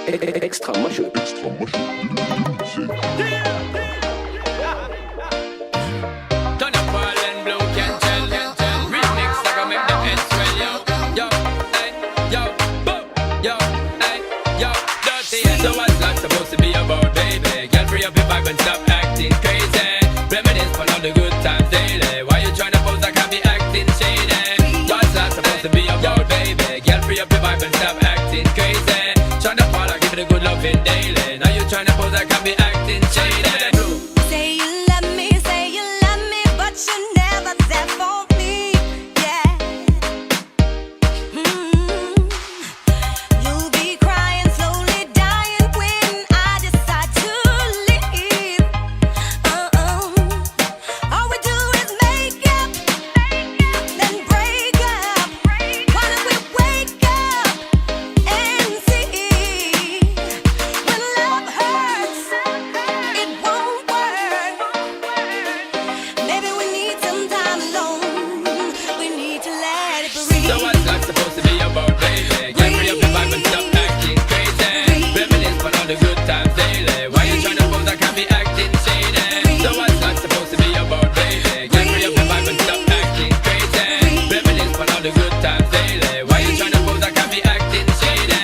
Extra majeur. Turn up all and blow, can't tell. Remix, I can make the head swell, yo, hey, yo, boom, yo, hey, yo, dirty. So what's that supposed to be about, baby? Girl, free up your vibe and stop acting crazy. Reminisce on all the good times daily. Why you tryna pose like I be acting shady? What's that supposed to be about, baby? Girl, free up your vibe and stop acting crazy. Tryna fall, I give it a good loving daily. Now you tryna pose like I be acting shady. Say you love me, but you never there for me. Yeah. You'll be crying, slowly dying when I decide to leave. All we do is make up, then break up. Why don't we wake up and see? When love hurts, it won't work. Maybe we need some time alone. We need to let it breathe. So what's life supposed to be about, baby? Get free up your vibe and stop acting crazy. Reminisce on all the good times daily. Why you tryna pose like I be acting shady? So what's life supposed to be about, baby? Get free up your vibe and stop acting crazy. Reminisce on all the good times daily. Why you tryna pose like I be acting shady?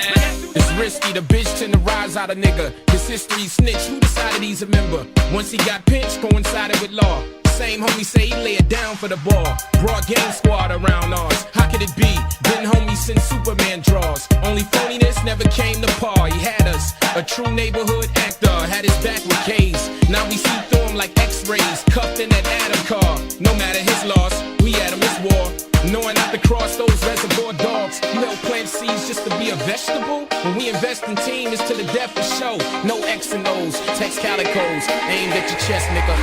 It's risky, the bitch tend to rise out a nigga. His history snitch, who decided he's a member? Once he got pinched, coincided with law. Same homie say he lay it down for the ball. Brought gang squad around ours. How could it be? Didn't homie send Superman draws? Only phoniness never came to par. He had us, a true neighborhood actor. Had his back with K's. Now we see through him like x-rays. Cuffed in that Adam car. No matter his loss, we had him his war. Knowing not to cross those reservoir dogs. You help plant seeds just to be a vegetable? When we invest in team, it's to the death for show. No X and O's, text calicos. Aimed at your chest, nigga.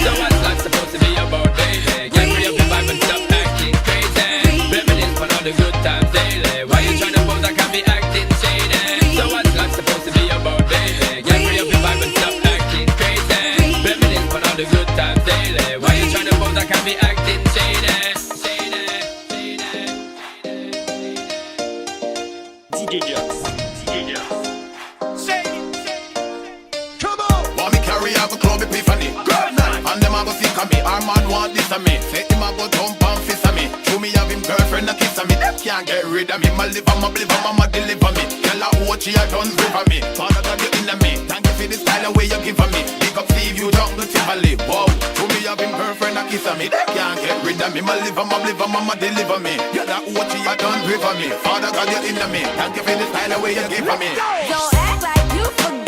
So what's life supposed to be about, baby? Get free up your vibe and stop acting crazy. Reminisce on all the good times daily. Why you tryna pose like I be acting shady? So what's life supposed to be about, baby? Get free up your vibe and stop acting crazy. Reminisce on all the good times daily. Why you tryna pose like I be acting shady? Want me carry have a club epiphany. And them a go think of me. Our man want this of me. Say him a go jump and fist of me. Show me have him girlfriend a kiss of me. Them can't get rid of me. My liver, my bliver, mama deliver me. Tell her what she a done river me. Father God you in me. Thank you for the style and way you give me. Big up Steve, you jungle Tivoli. Wow. Show me have him girlfriend a kiss of me. Them can't get rid of me. My liver, my bliver, mama deliver me. Tell her what she a done river me. Father God you in me. Thank you for the style and way you give me. Don't act like you forgot.